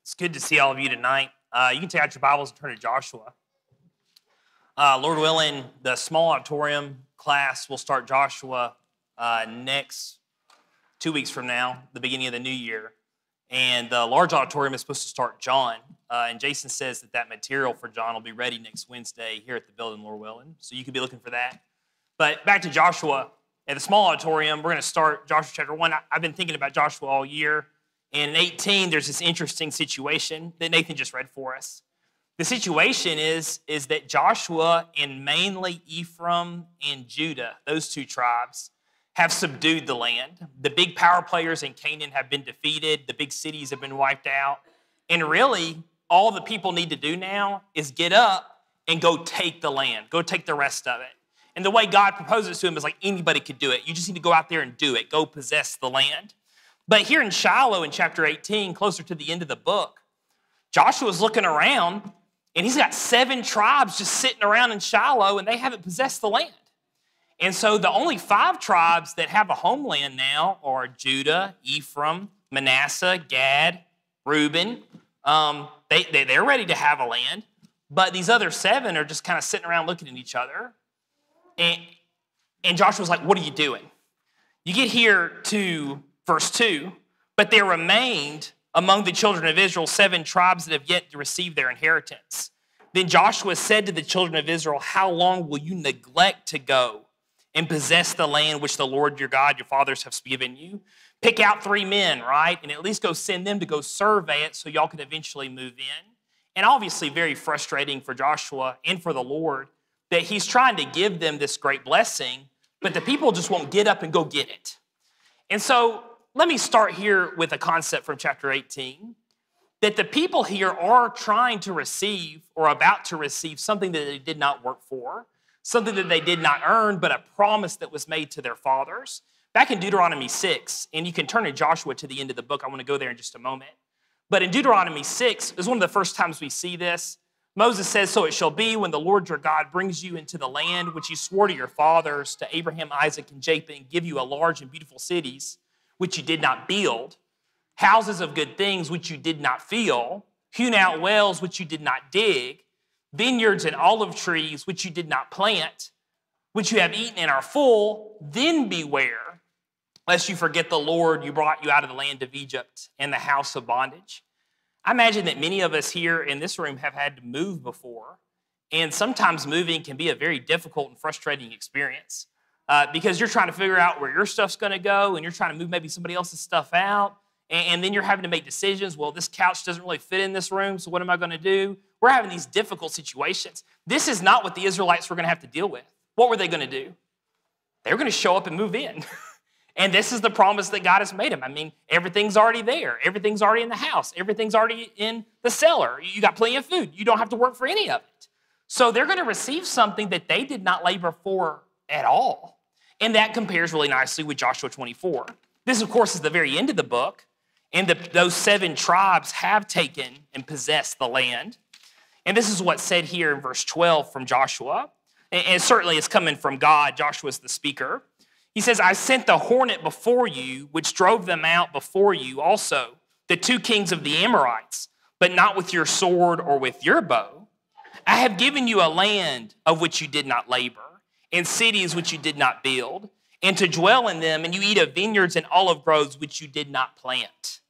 It's good to see all of you tonight. You can take out your Bibles and turn to Joshua. Lord willing, the small auditorium class will start Joshua next 2 weeks from now, the beginning of the new year. And the large auditorium is supposed to start John. And Jason says that material for John will be ready next Wednesday here at the building, Lord willing. So you can be looking for that. But back to Joshua. At the small auditorium, we're going to start Joshua chapter 1. I've been thinking about Joshua all year. And in 18, there's this interesting situation that Nathan just read for us. The situation is that Joshua and mainly Ephraim and Judah, those two tribes, have subdued the land. The big power players in Canaan have been defeated. The big cities have been wiped out. And really, all the people need to do now is get up and go take the land. Go take the rest of it. And the way God proposes to him is like anybody could do it. You just need to go out there and do it. Go possess the land. But here in Shiloh in chapter 18, closer to the end of the book, Joshua's looking around and he's got 7 tribes just sitting around in Shiloh and they haven't possessed the land. And so the only 5 tribes that have a homeland now are Judah, Ephraim, Manasseh, Gad, Reuben. They're ready to have a land, but these other 7 are just kind of sitting around looking at each other. And Joshua's like, what are you doing? You get here to verse 2, but there remained among the children of Israel 7 tribes that have yet to receive their inheritance. Then Joshua said to the children of Israel, how long will you neglect to go and possess the land which the Lord your God, your fathers have given you? Pick out 3 men, right? And at least go send them to go survey it so y'all can eventually move in. And obviously very frustrating for Joshua and for the Lord that he's trying to give them this great blessing, but the people just won't get up and go get it. And so let me start here with a concept from chapter 18, that the people here are trying to receive or about to receive something that they did not work for, something that they did not earn, but a promise that was made to their fathers. Back in Deuteronomy 6, and you can turn to Joshua to the end of the book. I want to go there in just a moment. But in Deuteronomy 6 is one of the first times we see this. Moses says, so it shall be when the Lord your God brings you into the land which he swore to your fathers, to Abraham, Isaac, and Jacob, and give you a large and beautiful cities, which you did not build, houses of good things which you did not fill, hewn out wells which you did not dig, vineyards and olive trees which you did not plant, which you have eaten and are full, then beware, lest you forget the Lord who brought you out of the land of Egypt and the house of bondage. I imagine that many of us here in this room have had to move before, and sometimes moving can be a very difficult and frustrating experience. Because you're trying to figure out where your stuff's going to go, and you're trying to move maybe somebody else's stuff out, and then you're having to make decisions. Well, this couch doesn't really fit in this room, so what am I going to do? We're having these difficult situations. This is not what the Israelites were going to have to deal with. What were they going to do? They were going to show up and move in. And this is the promise that God has made them. I mean, everything's already there. Everything's already in the house. Everything's already in the cellar. You got plenty of food. You don't have to work for any of it. So they're going to receive something that they did not labor for at all. And that compares really nicely with Joshua 24. This, of course, is the very end of the book. And those 7 tribes have taken and possessed the land. And this is what's said here in verse 12 from Joshua. And certainly it's coming from God. Joshua's the speaker. He says, I sent the hornet before you, which drove them out before you also, the 2 kings of the Amorites, but not with your sword or with your bow. I have given you a land of which you did not labor, and cities which you did not build, and to dwell in them, and you eat of vineyards and olive groves which you did not plant.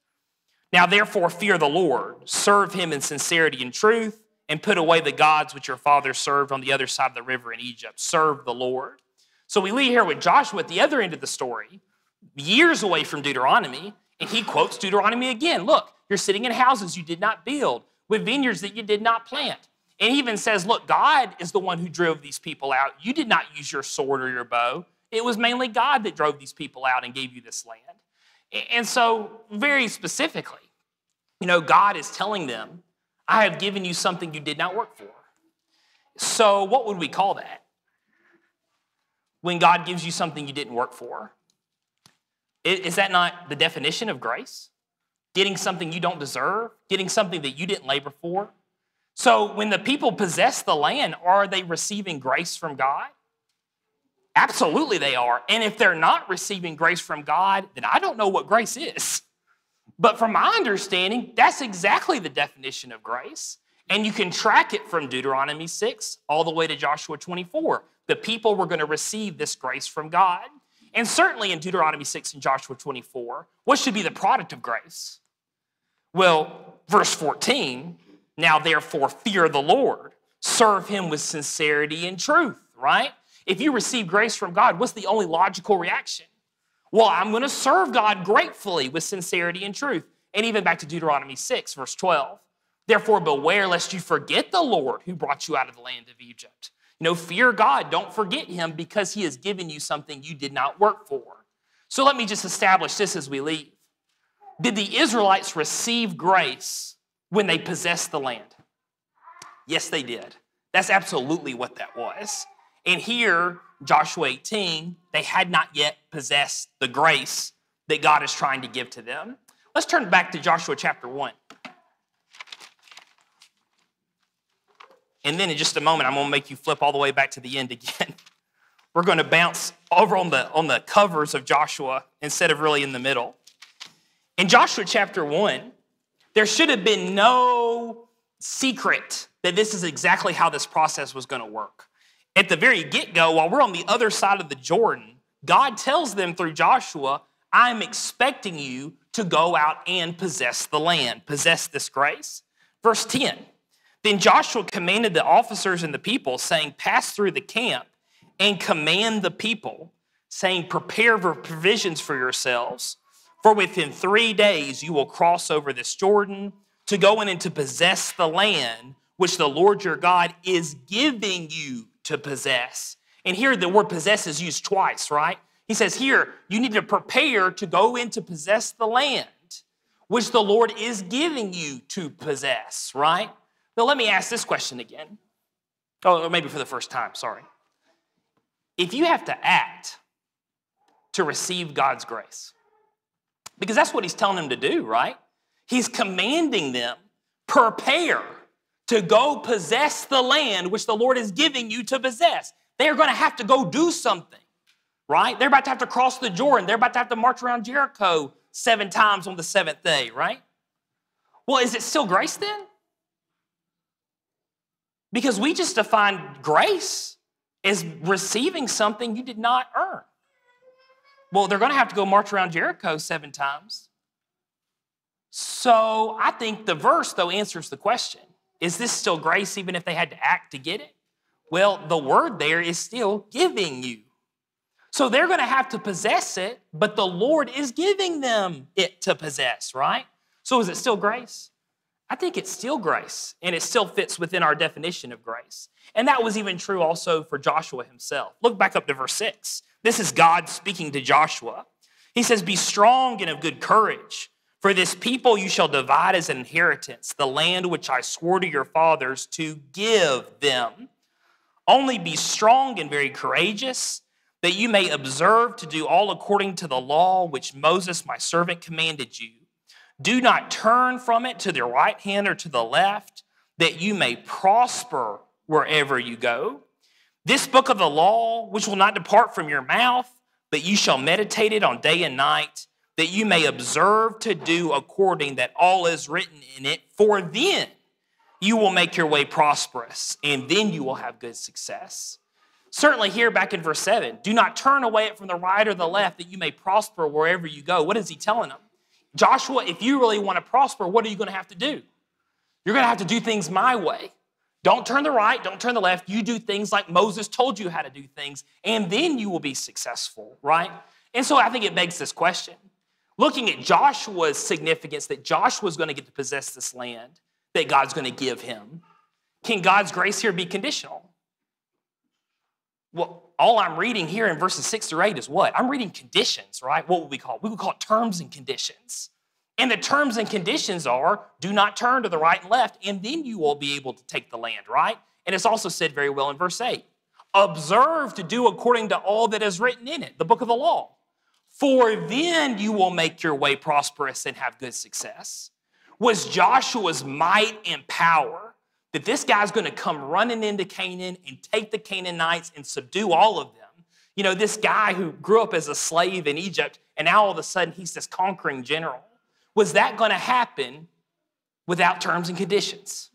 Now therefore fear the Lord, serve him in sincerity and truth, and put away the gods which your fathers served on the other side of the river in Egypt. Serve the Lord. So we leave here with Joshua at the other end of the story, years away from Deuteronomy, and he quotes Deuteronomy again. Look, you're sitting in houses you did not build, with vineyards that you did not plant. And he even says, look, God is the one who drove these people out. You did not use your sword or your bow. It was mainly God that drove these people out and gave you this land. And so very specifically, God is telling them, I have given you something you did not work for. So what would we call that? When God gives you something you didn't work for? Is that not the definition of grace? Getting something you don't deserve? Getting something that you didn't labor for? So when the people possess the land, are they receiving grace from God? Absolutely they are. And if they're not receiving grace from God, then I don't know what grace is. But from my understanding, that's exactly the definition of grace. And you can track it from Deuteronomy 6 all the way to Joshua 24. The people were going to receive this grace from God. And certainly in Deuteronomy 6 and Joshua 24, what should be the product of grace? Well, verse 14, now therefore fear the Lord, serve him with sincerity and truth, right? If you receive grace from God, what's the only logical reaction? Well, I'm going to serve God gratefully with sincerity and truth. And even back to Deuteronomy 6, verse 12. Therefore, beware lest you forget the Lord who brought you out of the land of Egypt. Fear God. Don't forget him because he has given you something you did not work for. So let me just establish this as we leave. Did the Israelites receive grace when they possessed the land? Yes, they did. That's absolutely what that was. And here, Joshua 18, they had not yet possessed the grace that God is trying to give to them. Let's turn back to Joshua chapter 1. And then in just a moment, I'm going to make you flip all the way back to the end again. We're going to bounce over on the covers of Joshua instead of really in the middle. In Joshua chapter 1, there should have been no secret that this is exactly how this process was going to work. At the very get-go, while we're on the other side of the Jordan, God tells them through Joshua, I'm expecting you to go out and possess the land, possess this grace. Verse 10, then Joshua commanded the officers and the people, saying, pass through the camp and command the people, saying, prepare provisions for yourselves, for within 3 days you will cross over this Jordan to go in and to possess the land which the Lord your God is giving you to possess. And here the word possess is used twice, right? He says here, you need to prepare to go in to possess the land which the Lord is giving you to possess, right? Now let me ask this question again. Oh, or maybe for the first time, sorry. If you have to act to receive God's grace, because that's what he's telling them to do, right? He's commanding them, prepare to go possess the land which the Lord is giving you to possess. They're going to have to go do something, right? They're about to have to cross the Jordan. They're about to have to march around Jericho 7 times on the 7th day, right? Well, is it still grace then? Because we just defined grace as receiving something you did not earn. Well, they're going to have to go march around Jericho 7 times. So I think the verse, though, answers the question. Is this still grace even if they had to act to get it? Well, the word there is still giving you. So they're going to have to possess it, but the Lord is giving them it to possess, right? So is it still grace? I think it's still grace, and it still fits within our definition of grace. And that was even true also for Joshua himself. Look back up to verse 6. This is God speaking to Joshua. He says, be strong and of good courage, for this people you shall divide as an inheritance, the land which I swore to your fathers to give them. Only be strong and very courageous, that you may observe to do all according to the law which Moses my servant commanded you. Do not turn from it to the right hand or to the left, that you may prosper wherever you go. This book of the law, which will not depart from your mouth, but you shall meditate it on day and night, that you may observe to do according that all is written in it, for then you will make your way prosperous, and then you will have good success. Certainly here back in verse 7, do not turn away from the right or the left, that you may prosper wherever you go. What is he telling them? Joshua, if you really want to prosper, what are you going to have to do? You're going to have to do things my way. Don't turn the right, don't turn the left. You do things like Moses told you how to do things, and then you will be successful, right? And so I think it begs this question. Looking at Joshua's significance, that Joshua's going to get to possess this land that God's going to give him, can God's grace here be conditional? Well, all I'm reading here in verses 6 through 8 is what? I'm reading conditions, right? What would we call it? We would call it terms and conditions. And the terms and conditions are, do not turn to the right and left, and then you will be able to take the land, right? And it's also said very well in verse 8. Observe to do according to all that is written in it, the book of the law. For then you will make your way prosperous and have good success. Was Joshua's might and power that this guy's going to come running into Canaan and take the Canaanites and subdue all of them? You know, this guy who grew up as a slave in Egypt, and now all of a sudden he's this conquering general. Was that going to happen without terms and conditions?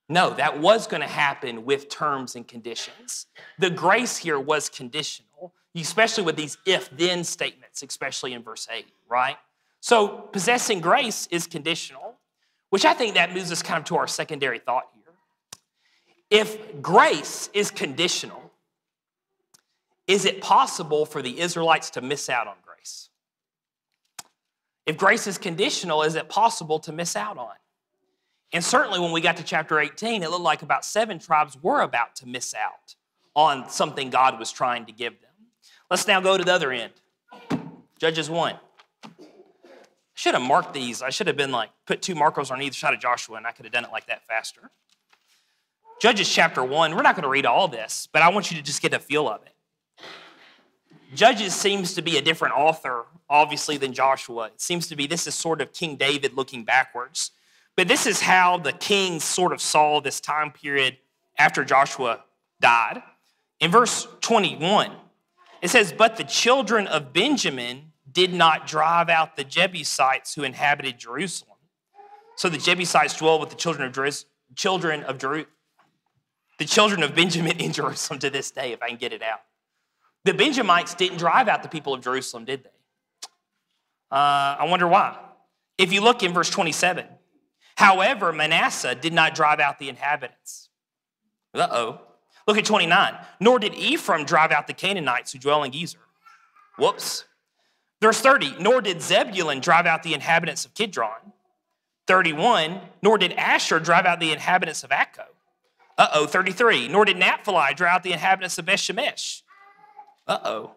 No, that was going to happen with terms and conditions. The grace here was conditional, especially with these if-then statements, especially in verse 8, right? So possessing grace is conditional, which I think that moves us kind of to our secondary thought here. If grace is conditional, is it possible for the Israelites to miss out on grace? If grace is conditional, is it possible to miss out on? And certainly when we got to chapter 18, it looked like about 7 tribes were about to miss out on something God was trying to give them. Let's now go to the other end. Judges 1. I should have marked these. I should have been put 2 markers on either side of Joshua, and I could have done it like that faster. Judges chapter 1, we're not going to read all this, but I want you to just get a feel of it. Judges seems to be a different author, obviously, than Joshua. It seems to be, this is sort of King David looking backwards. But this is how the kings sort of saw this time period after Joshua died. In verse 21, it says, "But the children of Benjamin did not drive out the Jebusites who inhabited Jerusalem. So the Jebusites dwell with the children of Benjamin in Jerusalem to this day," if I can get it out. The Benjamites didn't drive out the people of Jerusalem, did they? I wonder why. If you look in verse 27, "However, Manasseh did not drive out the inhabitants." Uh-oh. Look at 29. "Nor did Ephraim drive out the Canaanites who dwell in Gezer." Whoops. Verse 30, "Nor did Zebulun drive out the inhabitants of Kidron." 31, "Nor did Asher drive out the inhabitants of Akko." Uh-oh. 33, "Nor did Naphtali drive out the inhabitants of Bethshemesh." Uh-oh.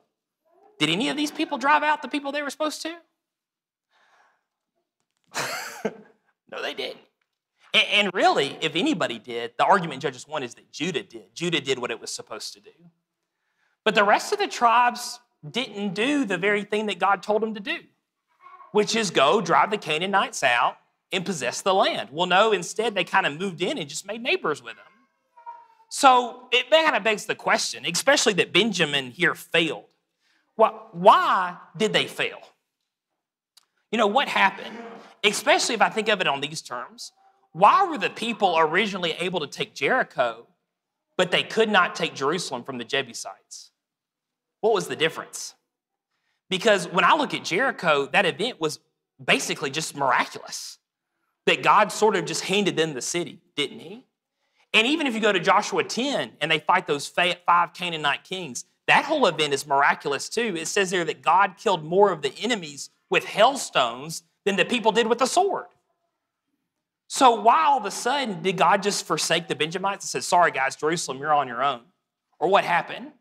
Did any of these people drive out the people they were supposed to? No, they didn't. And really, if anybody did, the argument in Judges 1 is that Judah did. Judah did what it was supposed to do. But the rest of the tribes didn't do the very thing that God told them to do, which is go drive the Canaanites out and possess the land. Well, no, instead they kind of moved in and just made neighbors with them. So it kind of begs the question, especially that Benjamin here failed. Why did they fail? What happened? Especially if I think of it on these terms, why were the people originally able to take Jericho, but they could not take Jerusalem from the Jebusites? What was the difference? Because when I look at Jericho, that event was basically just miraculous. That God sort of just handed them the city, didn't he? And even if you go to Joshua 10 and they fight those 5 Canaanite kings, that whole event is miraculous too. It says there that God killed more of the enemies with hailstones than the people did with the sword. So why all of a sudden did God just forsake the Benjamites and said, "Sorry guys, Jerusalem, you're on your own"? Or what happened?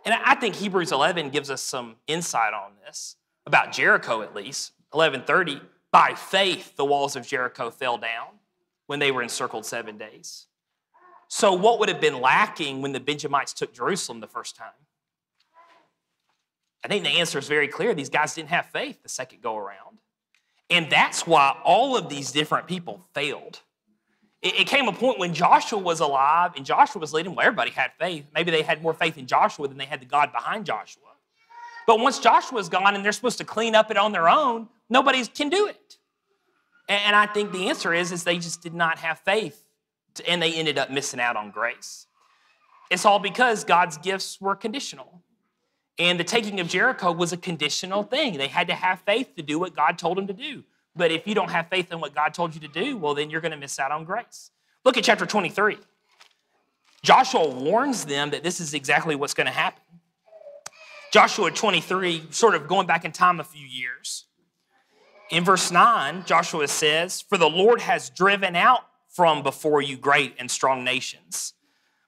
And I think Hebrews 11 gives us some insight on this, about Jericho at least. 11:30, "By faith the walls of Jericho fell down when they were encircled 7 days." So what would have been lacking when the Benjamites took Jerusalem the first time? I think the answer is very clear. These guys didn't have faith the second go around. And that's why all of these different people failed. It came a point when Joshua was alive and Joshua was leading, well, everybody had faith. Maybe they had more faith in Joshua than they had the God behind Joshua. But once Joshua's gone and they're supposed to clean up it on their own, nobody can do it. And I think the answer is they just did not have faith and they ended up missing out on grace. It's all because God's gifts were conditional. And the taking of Jericho was a conditional thing. They had to have faith to do what God told them to do. But if you don't have faith in what God told you to do, well, then you're going to miss out on grace. Look at chapter 23. Joshua warns them that this is exactly what's going to happen. Joshua 23, sort of going back in time a few years. In verse 9, Joshua says, "For the Lord has driven out from before you great and strong nations.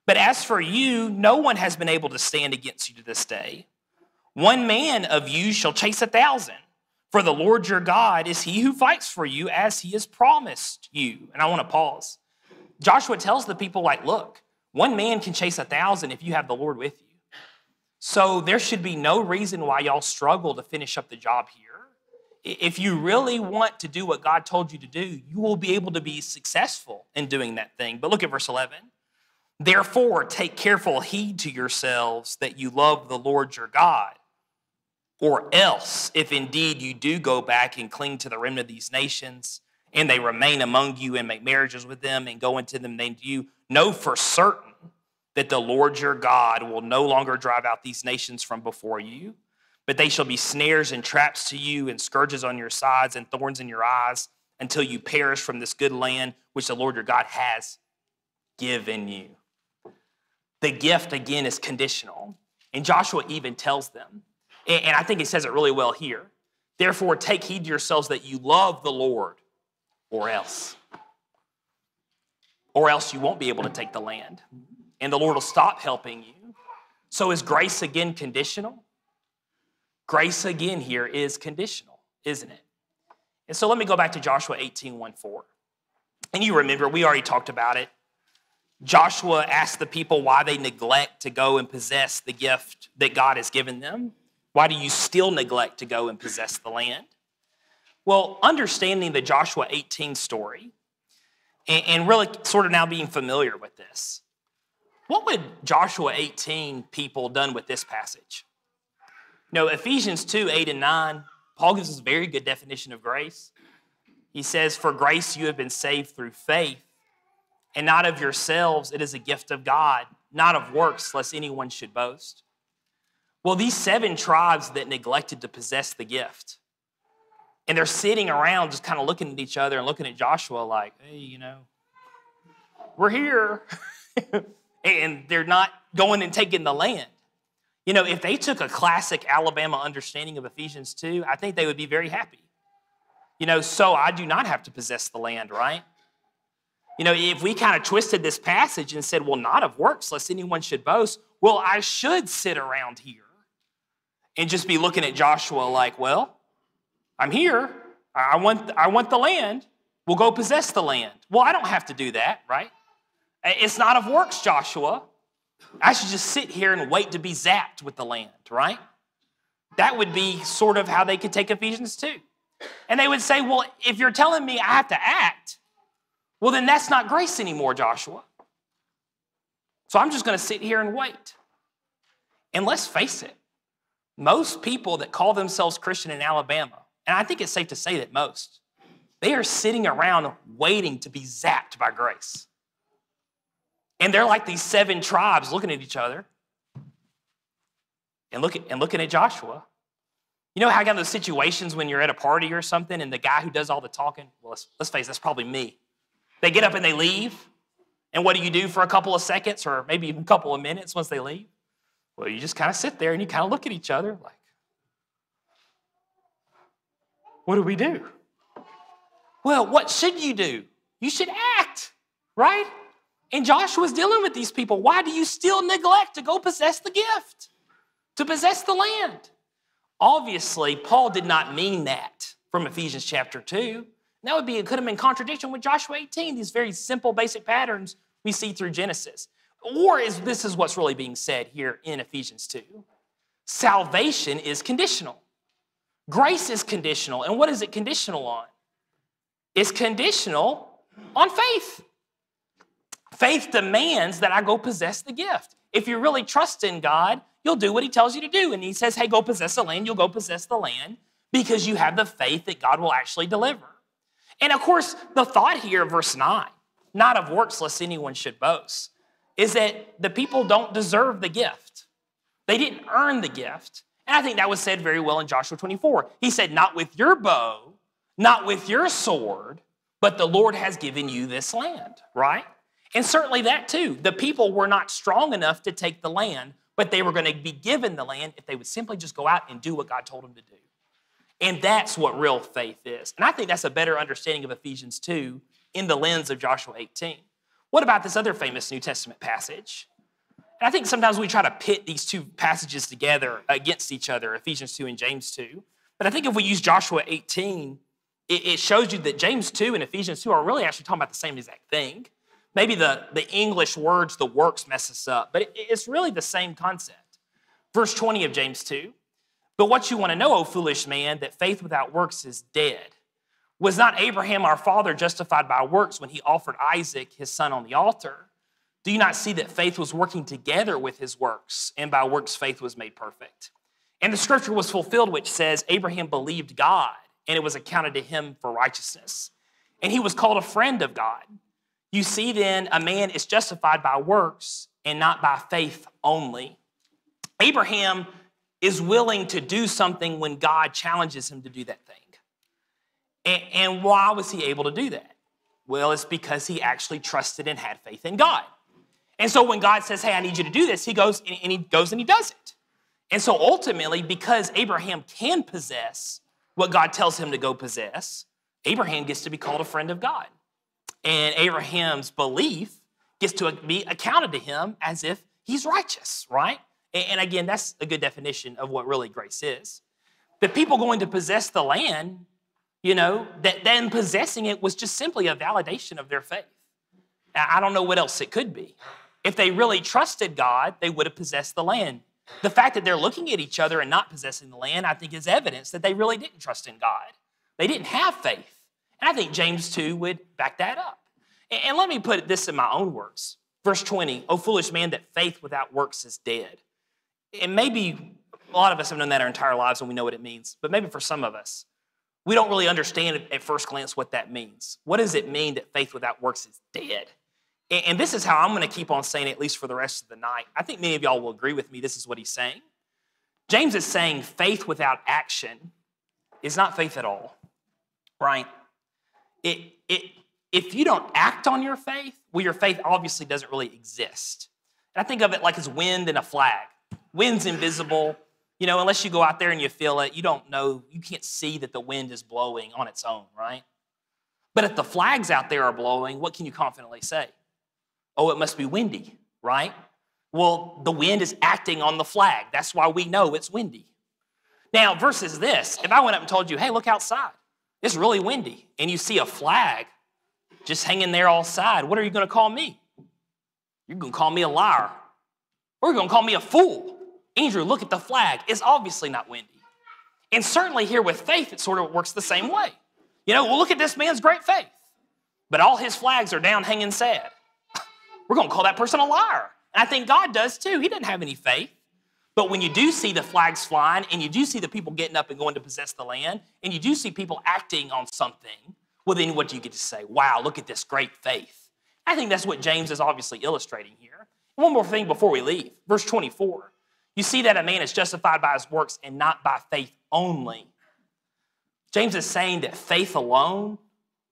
But as for you, no one has been able to stand against you to this day. 1 man of you shall chase 1,000. For the Lord your God is he who fights for you as he has promised you." And I want to pause. Joshua tells the people, look, 1 man can chase 1,000 if you have the Lord with you. So there should be no reason why y'all struggle to finish up the job here. If you really want to do what God told you to do, you will be able to be successful in doing that thing. But look at verse 11. "Therefore, take careful heed to yourselves that you love the Lord your God. Or else, if indeed you do go back and cling to the remnant of these nations, and they remain among you and make marriages with them and go into them, then you know for certain that the Lord your God will no longer drive out these nations from before you, but they shall be snares and traps to you and scourges on your sides and thorns in your eyes until you perish from this good land which the Lord your God has given you. The gift, again, is conditional. And Joshua even tells them, and I think he says it really well here, therefore take heed to yourselves that you love the Lord, or else you won't be able to take the land, and the Lord will stop helping you. So is grace again conditional? Grace again here is conditional, isn't it? And so let me go back to Joshua 18:1-4. And you remember, we already talked about it. Joshua asked the people why they neglect to go and possess the gift that God has given them. Why do you still neglect to go and possess the land? Well, understanding the Joshua 18 story and really sort of now being familiar with this, what would Joshua 18 people done with this passage? No, Ephesians 2:8-9, Paul gives us a very good definition of grace. He says, for grace you have been saved through faith, and not of yourselves, it is a gift of God, not of works, lest anyone should boast. Well, these 7 tribes that neglected to possess the gift, and they're sitting around just kind of looking at each other and looking at Joshua like, hey, we're here. And they're not going and taking the land. If they took a classic Alabama understanding of Ephesians 2, I think they would be very happy. So I do not have to possess the land, right? If we kind of twisted this passage and said, well, not of works, lest anyone should boast, well, I should sit around here and just be looking at Joshua like, well, I'm here. I want the land. We'll go possess the land. Well, I don't have to do that, right? It's not of works, Joshua. I should just sit here and wait to be zapped with the land, right? That would be sort of how they could take Ephesians 2. And they would say, well, if you're telling me I have to act, well, then that's not grace anymore, Joshua. So I'm just going to sit here and wait. And let's face it, most people that call themselves Christian in Alabama, and I think it's safe to say that most, they are sitting around waiting to be zapped by grace. And they're like these 7 tribes looking at each other and looking at Joshua. You know how I got those situations when you're at a party or something and the guy who does all the talking, well, let's face it, that's probably me. They get up and they leave. And what do you do for a couple of seconds or maybe even a couple of minutes once they leave? Well, you just kind of sit there and you kind of look at each other like, what do we do? Well, what should you do? You should act, right? And Joshua's dealing with these people. Why do you still neglect to go possess the gift, to possess the land? Obviously, Paul did not mean that from Ephesians chapter 2. That could have been contradiction with Joshua 18, these very simple, basic patterns we see through Genesis. Or this is what's really being said here in Ephesians 2. Salvation is conditional. Grace is conditional. And what is it conditional on? It's conditional on faith. Faith demands that I go possess the gift. If you really trust in God, you'll do what he tells you to do. And he says, hey, go possess the land. You'll go possess the land because you have the faith that God will actually deliver. And of course, the thought here, verse 9, not of works lest anyone should boast, is that the people don't deserve the gift. They didn't earn the gift. And I think that was said very well in Joshua 24. He said, not with your bow, not with your sword, but the Lord has given you this land, right? And certainly that too. The people were not strong enough to take the land, but they were going to be given the land if they would simply just go out and do what God told them to do. And that's what real faith is. And I think that's a better understanding of Ephesians 2 in the lens of Joshua 18. What about this other famous New Testament passage? And I think sometimes we try to pit these 2 passages together against each other, Ephesians 2 and James 2. But I think if we use Joshua 18, it shows you that James 2 and Ephesians 2 are really actually talking about the same exact thing. Maybe the English words, the works mess us up, but it's really the same concept. Verse 20 of James 2, but what you want to know, O foolish man, that faith without works is dead. Was not Abraham our father justified by works when he offered Isaac, his son, on the altar? Do you not see that faith was working together with his works, and by works faith was made perfect? And the scripture was fulfilled, which says, Abraham believed God, and it was accounted to him for righteousness. And he was called a friend of God. You see then, a man is justified by works and not by faith only. Abraham is willing to do something when God challenges him to do that thing. And why was he able to do that? Well, it's because he actually trusted and had faith in God. And so when God says, hey, I need you to do this, he goes and he does it. And so ultimately, because Abraham can possess what God tells him to go possess, Abraham gets to be called a friend of God. And Abraham's belief gets to be accounted to him as if he's righteous, right? And again, that's a good definition of what really grace is. The people going to possess the land, that them possessing it was just simply a validation of their faith. I don't know what else it could be. If they really trusted God, they would have possessed the land. The fact that they're looking at each other and not possessing the land, I think is evidence that they really didn't trust in God. They didn't have faith. And I think James 2 would back that up. And let me put this in my own words. Verse 20, O foolish man, that faith without works is dead. And maybe a lot of us have known that our entire lives and we know what it means. But maybe for some of us, we don't really understand at first glance what that means. What does it mean that faith without works is dead? And this is how I'm going to keep on saying it, at least for the rest of the night. I think many of y'all will agree with me. This is what he's saying. James is saying faith without action is not faith at all, right? If you don't act on your faith, well, your faith obviously doesn't really exist. And I think of it like it's wind and a flag. Wind's invisible. Unless you go out there and you feel it, you don't know, you can't see that the wind is blowing on its own, right? But if the flags out there are blowing, what can you confidently say? Oh, it must be windy, right? Well, the wind is acting on the flag. That's why we know it's windy. Now, versus this, if I went up and told you, hey, look outside, it's really windy, and you see a flag just hanging there all side, what are you going to call me? You're going to call me a liar, or you're going to call me a fool. Andrew, look at the flag. It's obviously not windy. And certainly here with faith, it sort of works the same way. Well, look at this man's great faith, but all his flags are down hanging sad. We're going to call that person a liar. And I think God does too. He doesn't have any faith. But when you do see the flags flying and you do see the people getting up and going to possess the land and you do see people acting on something, well, then what do you get to say? Wow, look at this great faith. I think that's what James is obviously illustrating here. One more thing before we leave. Verse 24. You see that a man is justified by his works and not by faith only. James is saying that faith alone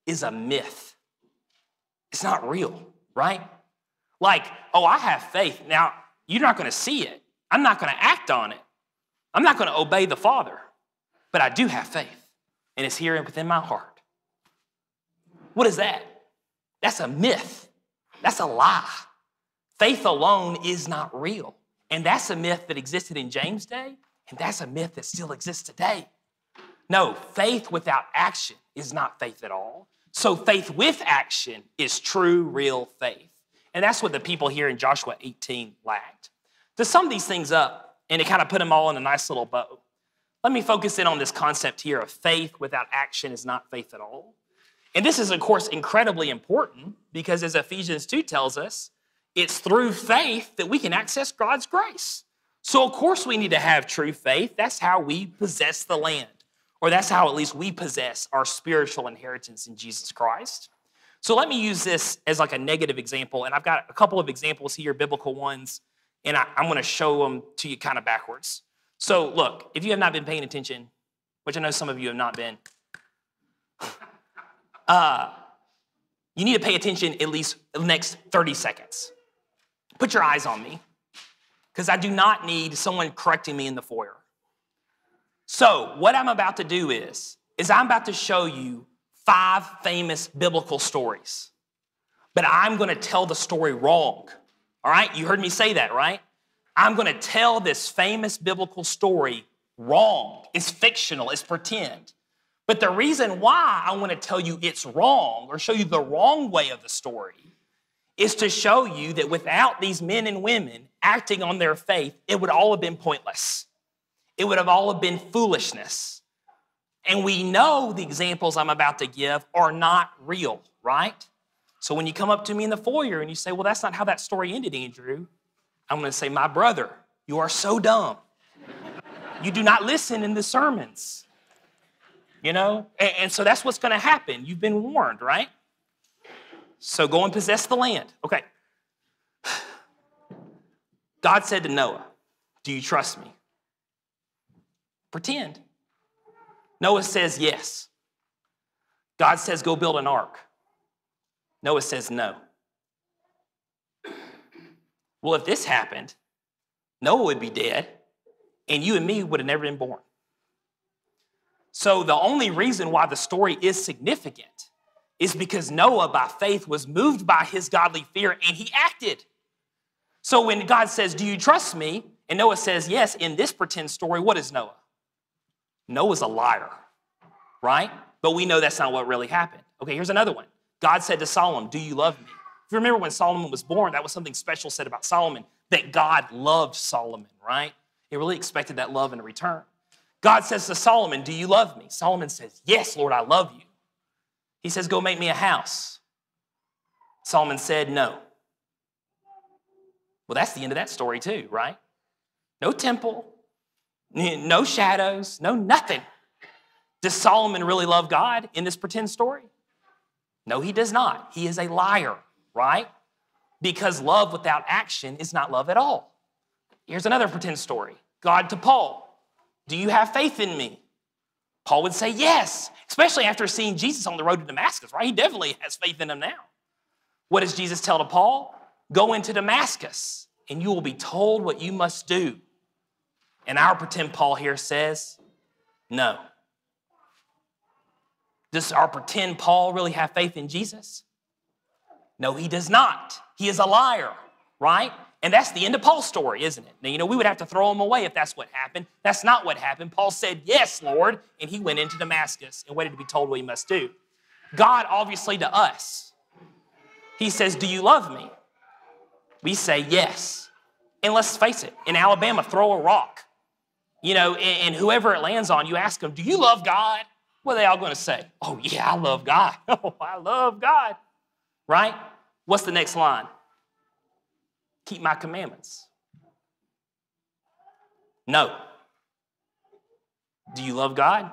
is a myth. It's not real, right? Like, oh, I have faith. Now, you're not going to see it. I'm not going to act on it. I'm not going to obey the Father. But I do have faith, and it's here within my heart. What is that? That's a myth. That's a lie. Faith alone is not real. And that's a myth that existed in James' day, and that's a myth that still exists today. No, faith without action is not faith at all. So faith with action is true, real faith. And that's what the people here in Joshua 18 lacked. To sum these things up and to kind of put them all in a nice little bow, let me focus in on this concept here of faith without action is not faith at all. And this is, of course, incredibly important because as Ephesians 2 tells us, it's through faith that we can access God's grace. So, of course, we need to have true faith. That's how we possess the land, or that's how at least we possess our spiritual inheritance in Jesus Christ. So let me use this as like a negative example, and I've got a couple of examples here, biblical ones, and I'm going to show them to you kind of backwards. So look, if you have not been paying attention, which I know some of you have not been, you need to pay attention at least the next 30 seconds. Put your eyes on me, because I do not need someone correcting me in the foyer. So what I'm about to do is I'm about to show you 5 famous biblical stories. But I'm going to tell the story wrong. All right? You heard me say that, right? I'm going to tell this famous biblical story wrong. It's fictional. It's pretend. But the reason why I want to tell you it's wrong or show you the wrong way of the story is to show you that without these men and women acting on their faith, it would all have been pointless. It would have all been foolishness. And we know the examples I'm about to give are not real, right? So when you come up to me in the foyer and you say, well, that's not how that story ended, Andrew, I'm going to say, my brother, you are so dumb. You do not listen in the sermons, you know? And so that's what's going to happen. You've been warned, right? So go and possess the land. Okay. God said to Noah, do you trust me? Pretend. Noah says yes. God says go build an ark. Noah says no. Well, if this happened, Noah would be dead, and you and me would have never been born. So the only reason why the story is significant is because Noah, by faith, was moved by his godly fear, and he acted. So when God says, do you trust me? And Noah says yes, in this pretend story, what is Noah? Noah's a liar, right? But we know that's not what really happened. Okay, here's another one. God said to Solomon, do you love me? If you remember when Solomon was born, that was something special said about Solomon, that God loved Solomon, right? He really expected that love in return. God says to Solomon, do you love me? Solomon says, yes, Lord, I love you. He says, go make me a house. Solomon said, no. Well, that's the end of that story too, right? No temple, no shadows, no nothing. Does Solomon really love God in this pretend story? No, he does not. He is a liar, right? Because love without action is not love at all. Here's another pretend story. God to Paul, do you have faith in me? Paul would say yes, especially after seeing Jesus on the road to Damascus, right? He definitely has faith in him now. What does Jesus tell to Paul? Go into Damascus and you will be told what you must do. And our pretend Paul here says, no. Does our pretend Paul really have faith in Jesus? No, he does not. He is a liar, right? And that's the end of Paul's story, isn't it? Now, you know, we would have to throw him away if that's what happened. That's not what happened. Paul said, yes, Lord, and he went into Damascus and waited to be told what he must do. God, obviously, to us, he says, do you love me? We say yes. And let's face it, in Alabama, throw a rock. You know, and whoever it lands on, you ask them, do you love God? What are they all going to say? Oh, yeah, I love God. Oh, I love God. Right? What's the next line? Keep my commandments. No. Do you love God?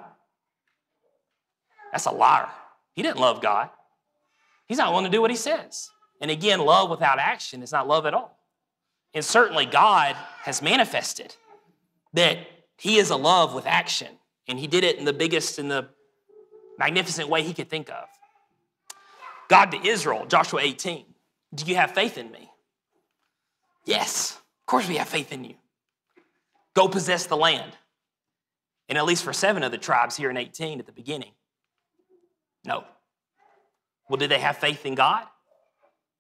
That's a liar. He didn't love God. He's not willing to do what he says. And again, love without action is not love at all. And certainly God has manifested that he is a love with action. And he did it in the biggest and the magnificent way he could think of. God to Israel, Joshua 18, do you have faith in me? Yes, of course we have faith in you. Go possess the land. And at least for 7 of the tribes here in 18 at the beginning. No. Well, did they have faith in God?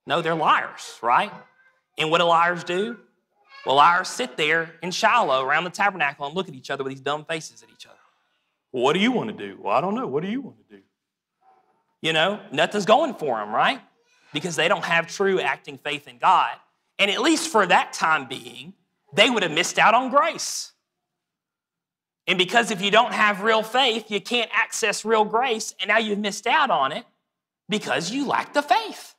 No, they're liars, right? And what do liars do? Well, liars sit there in Shiloh around the tabernacle and look at each other with these dumb faces at each other. Well, what do you want to do? Well, I don't know. What do you want to do? You know, nothing's going for them, right? Because they don't have true acting faith in God. And at least for that time being, they would have missed out on grace. And because if you don't have real faith, you can't access real grace, and now you've missed out on it because you lack the faith.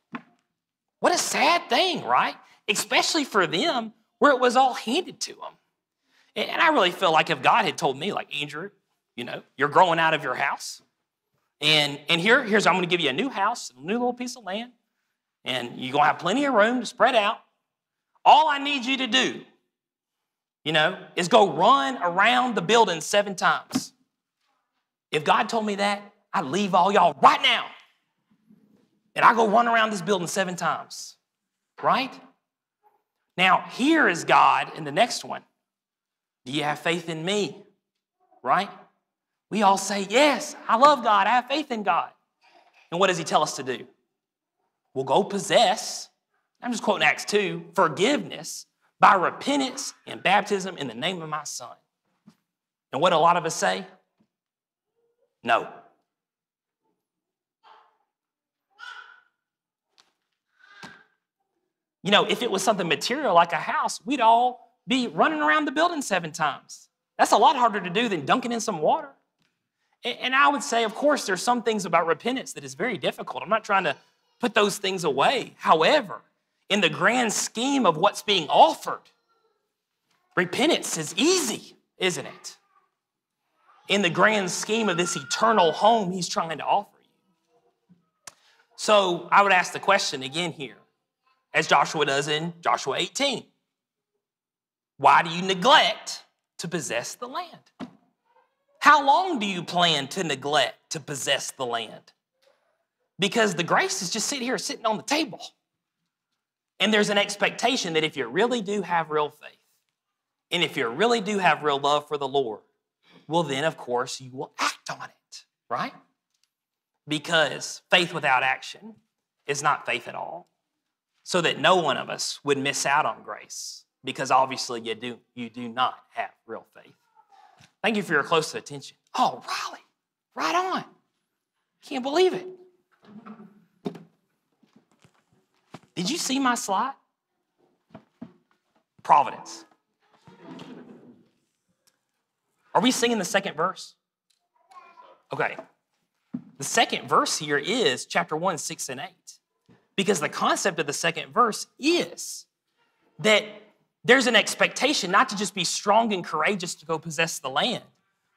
What a sad thing, right? Especially for them where it was all handed to them. And I really feel like if God had told me, like, Andrew, you know, you're growing out of your house, and here's I'm going to give you a new house, a new little piece of land, and you're going to have plenty of room to spread out. All I need you to do, you know, is go run around the building 7 times. If God told me that, I'd leave all y'all right now. And I go run around this building 7 times, right? Now, here is God in the next one. Do you have faith in me, right? We all say, yes, I love God. I have faith in God. And what does he tell us to do? We'll go possess, I'm just quoting Acts 2, forgiveness by repentance and baptism in the name of my Son. And what a lot of us say? No. You know, if it was something material like a house, we'd all be running around the building 7 times. That's a lot harder to do than dunking in some water. And I would say, of course, there's some things about repentance that is very difficult. I'm not trying to put those things away. However, in the grand scheme of what's being offered, repentance is easy, isn't it? in the grand scheme of this eternal home he's trying to offer you. So I would ask the question again here, as Joshua does in Joshua 18. Why do you neglect to possess the land? How long do you plan to neglect to possess the land? Because the grace is just sitting on the table. And there's an expectation that if you really do have real faith, and if you really do have real love for the Lord, well then, of course, you will act on it, right? Because faith without action is not faith at all. So that no one of us would miss out on grace, because obviously you do not have real faith. Thank you for your close attention. Oh, Riley, right on. Can't believe it. Did you see my slide? Providence. Are we singing the second verse? Okay. The second verse here is chapter 1, 6 and 8. Because the concept of the second verse is that there's an expectation not to just be strong and courageous to go possess the land,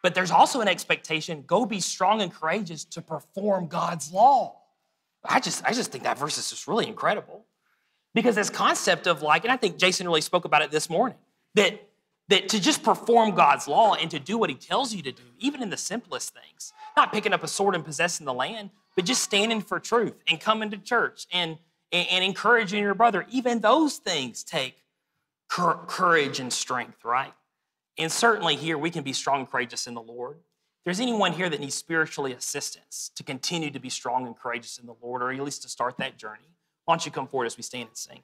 but there's also an expectation, go be strong and courageous to perform God's law. I just think that verse is just really incredible. Because this concept of and I think Jason really spoke about it this morning, that to just perform God's law and to do what he tells you to do, even in the simplest things, not picking up a sword and possessing the land, but just standing for truth and coming to church and encouraging your brother, even those things take courage and strength, right? And certainly here we can be strong and courageous in the Lord. If there's anyone here that needs spiritually assistance to continue to be strong and courageous in the Lord, or at least to start that journey, why don't you come forward as we stand and sing?